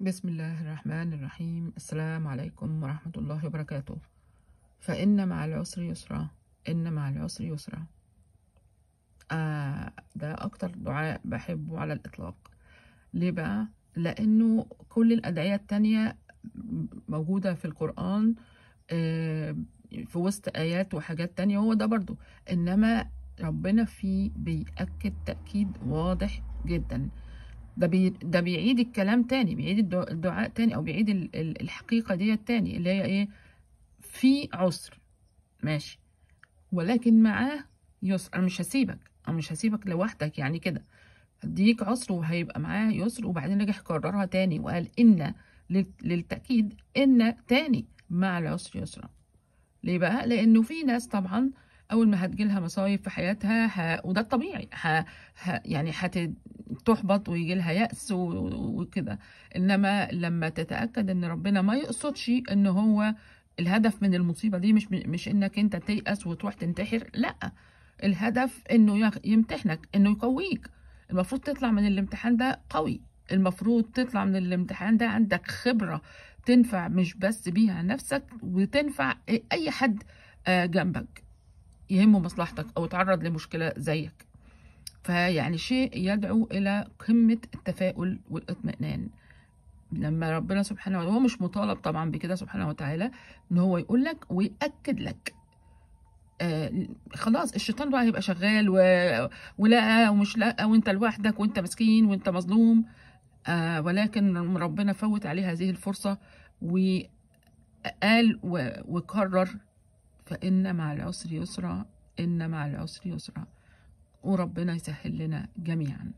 بسم الله الرحمن الرحيم. السلام عليكم ورحمة الله وبركاته. فإن مع العسر يسرا، إن مع العسر يسرا. ده أكتر دعاء بحبه على الإطلاق. ليه بقى؟ لأنه كل الأدعية التانية موجودة في القرآن، في وسط آيات وحاجات تانية، هو ده برضو. إنما ربنا فيه بيأكد تأكيد واضح جدا. ده بيعيد الكلام تاني، بيعيد الدعاء تاني، او بيعيد الحقيقة دي تاني، اللي هي ايه؟ في عسر ماشي، ولكن معاه يسر. انا مش هسيبك لوحدك يعني كده. هديك عسر وهيبقى معاه يسر. وبعدين رجع كررها تاني وقال ان للتأكيد ان تاني مع العسر يسرا. ليه بقى؟ لانه في ناس طبعا اول ما هتجيلها مصايب في حياتها وده الطبيعي، يعني هتحبط ويجي لها يأس وكده. انما لما تتأكد ان ربنا ما يقصدش ان هو الهدف من المصيبة دي مش انك انت تيأس وتروح تنتحر، لا. الهدف انه يمتحنك، انه يقويك. المفروض تطلع من الامتحان ده قوي. المفروض تطلع من الامتحان ده عندك خبرة تنفع مش بس بيها نفسك، وتنفع اي حد جنبك يهمه مصلحتك او تعرض لمشكلة زيك. فيعني شيء يدعو الى قمة التفاؤل والاطمئنان. لما ربنا سبحانه وتعالى، هو مش مطالب طبعا بكده سبحانه وتعالى، ان هو يقول لك ويأكد لك. خلاص الشيطان بقى هيبقى شغال ولا ومش لا، وانت لوحدك وانت مسكين وانت مظلوم. ولكن ربنا فوت عليه هذه الفرصة وقال وكرر: فإن مع العسر يسرا، إن مع العسر يسرا. وربنا يسهل لنا جميعا.